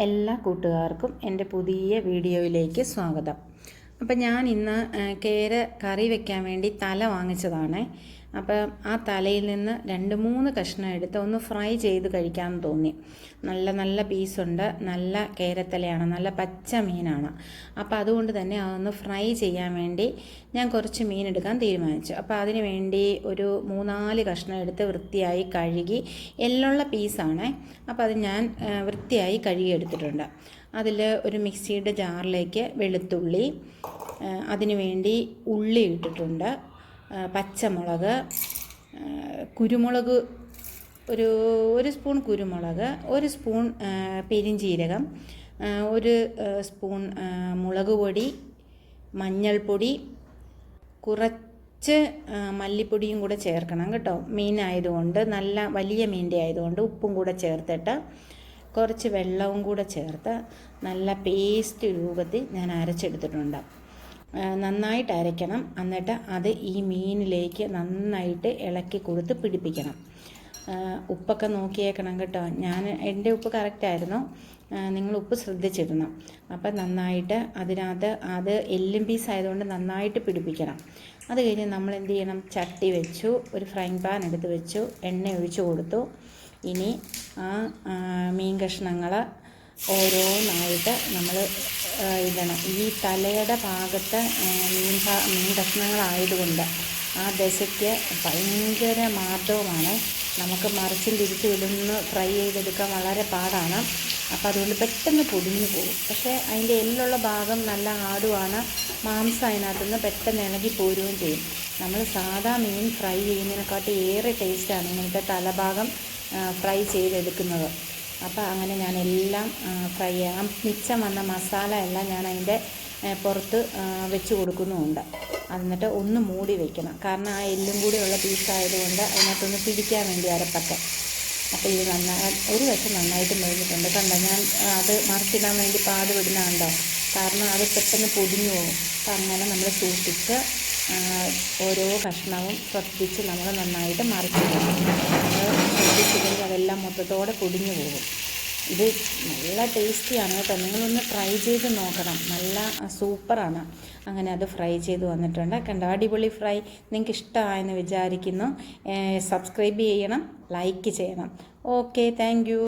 എല്ലാ കൂട്ടുകാർക്കും എൻ്റെ പുതിയ വീഡിയോയിലേക്ക് സ്വാഗതം. അപ്പം ഞാൻ ഇന്ന് കേര കറി വെക്കാൻ വേണ്ടി തല വാങ്ങിച്ചതാണ്. അപ്പം ആ തലയിൽ നിന്ന് 2-3 കഷ്ണം എടുത്ത് ഒന്ന് ഫ്രൈ ചെയ്ത് കഴിക്കാമെന്ന് തോന്നി. നല്ല പീസുണ്ട്, നല്ല കേരത്തലയാണ്, നല്ല പച്ച മീനാണ്. അപ്പോൾ അതുകൊണ്ട് തന്നെ അതൊന്ന് ഫ്രൈ ചെയ്യാൻ വേണ്ടി ഞാൻ കുറച്ച് മീൻ എടുക്കാൻ തീരുമാനിച്ചു. അപ്പോൾ അതിന് വേണ്ടി ഒരു 3-4 കഷ്ണം എടുത്ത് വൃത്തിയായി കഴുകി, എല്ലുള്ള പീസാണ്. അപ്പോൾ അത് ഞാൻ വൃത്തിയായി കഴുകിയെടുത്തിട്ടുണ്ട്. അതിൽ ഒരു മിക്സിയുടെ ജാറിലേക്ക് വെളുത്തുള്ളി, അതിനു വേണ്ടി ഉള്ളി ഇട്ടിട്ടുണ്ട്, പച്ചമുളക്, കുരുമുളക്, ഒരു സ്പൂൺ കുരുമുളക്, 1 സ്പൂൺ പെരിഞ്ജീരകം, 1 സ്പൂൺ മുളക് പൊടി, മഞ്ഞൾപ്പൊടി, കുറച്ച് മല്ലിപ്പൊടിയും കൂടെ ചേർക്കണം കേട്ടോ. മീനായതുകൊണ്ട്, നല്ല വലിയ മീൻ്റെ ആയതുകൊണ്ട് ഉപ്പും കൂടെ ചേർത്തിട്ട് കുറച്ച് വെള്ളവും കൂടെ ചേർത്ത് നല്ല പേസ്റ്റ് രൂപത്തിൽ ഞാൻ അരച്ചെടുത്തിട്ടുണ്ട്. നന്നായിട്ട് അരയ്ക്കണം. എന്നിട്ട് അത് ഈ മീനിലേക്ക് നന്നായിട്ട് ഇളക്കി കൊടുത്ത് പിടിപ്പിക്കണം. ഉപ്പൊക്കെ നോക്കിയേക്കണം കേട്ടോ. എൻ്റെ ഉപ്പ് കറക്റ്റായിരുന്നു, നിങ്ങൾ ഉപ്പ് ശ്രദ്ധിച്ചിടണം. അപ്പം നന്നായിട്ട് അതിനകത്ത് അത് എല്ലും പീസ് ആയതുകൊണ്ട് നന്നായിട്ട് പിടിപ്പിക്കണം. അത് കഴിഞ്ഞ് നമ്മൾ എന്ത് ചെയ്യണം, ചട്ടി വെച്ചു, ഒരു ഫ്രൈങ് പാൻ എടുത്ത് വെച്ചു, എണ്ണ ഒഴിച്ചു കൊടുത്തു. ഇനി ആ മീൻ കഷ്ണങ്ങൾ ഓരോന്നായിട്ട് നമ്മൾ ഇടണം. ഈ തലയുടെ ഭാഗത്ത് മീൻ കഷ്ണങ്ങളായതുകൊണ്ട് ആ ദശയ്ക്ക് ഭയങ്കര മാർദ്ദവുമാണ്. നമുക്ക് മറിച്ചും തിരിച്ചു വിടുന്ന് ഫ്രൈ ചെയ്തെടുക്കാൻ വളരെ പാടാണ്. അപ്പോൾ അതുകൊണ്ട് പെട്ടെന്ന് പൊടിഞ്ഞു പോകും. പക്ഷേ അതിൻ്റെ എല്ലുള്ള ഭാഗം നല്ല ഹാർഡുമാണ്. മാംസം അതിനകത്തുനിന്ന് പെട്ടെന്ന് ഇളകി പോരുകയും ചെയ്യും. നമ്മൾ സാധാ മീൻ ഫ്രൈ ചെയ്യുന്നതിനെക്കാട്ടി ഏറെ ടേസ്റ്റാണ് ഇങ്ങനത്തെ തലഭാഗം ഫ്രൈ ചെയ്തെടുക്കുന്നത്. അപ്പോൾ അങ്ങനെ ഞാനെല്ലാം ഫ്രൈ ചെയ്യാം. മിച്ചം വന്ന മസാല എല്ലാം ഞാൻ അതിൻ്റെ പുറത്ത് വെച്ച് കൊടുക്കുന്നുമുണ്ട്. എന്നിട്ട് ഒന്ന് മൂടി വയ്ക്കണം, കാരണം ആ എല്ലും കൂടിയുള്ള പീസായതുകൊണ്ട് അതിനകത്തൊന്ന് പിടിക്കാൻ വേണ്ടി അരപ്പൊക്കെ. അപ്പോൾ ഇത് ഒരു വശം നന്നായിട്ട് മെഴുകിയിട്ടുണ്ട് കണ്ടോ. ഞാൻ അത് മറിച്ചിടാൻ വേണ്ടി പാടുപെടുന്നുണ്ടോ, കാരണം അത് പെട്ടെന്ന് പൊടിഞ്ഞു പോകും. അപ്പം അങ്ങനെ നമ്മൾ സൂക്ഷിച്ച് ഓരോ കഷ്ണവും ശ്രദ്ധിച്ച് നമ്മൾ നന്നായിട്ട് മറിച്ചിടണം. നമ്മൾ ശ്രദ്ധിച്ചില്ലെങ്കിൽ അതെല്ലാം മൊത്തത്തോടെ പൊടിഞ്ഞു പോകും. ഇത് നല്ല ടേസ്റ്റിയാണ് കേട്ടോ. നിങ്ങളൊന്ന് ട്രൈ ചെയ്ത് നോക്കണം, നല്ല സൂപ്പറാണ്. അങ്ങനെ അത് ഫ്രൈ ചെയ്ത് വന്നിട്ടുണ്ട് കണ്ടോ. അടിപൊളി ഫ്രൈ. നിങ്ങൾക്ക് ഇഷ്ടമായെന്ന് വിചാരിക്കുന്നു. സബ്സ്ക്രൈബ് ചെയ്യണം, ലൈക്ക് ചെയ്യണം. Okay, thank you.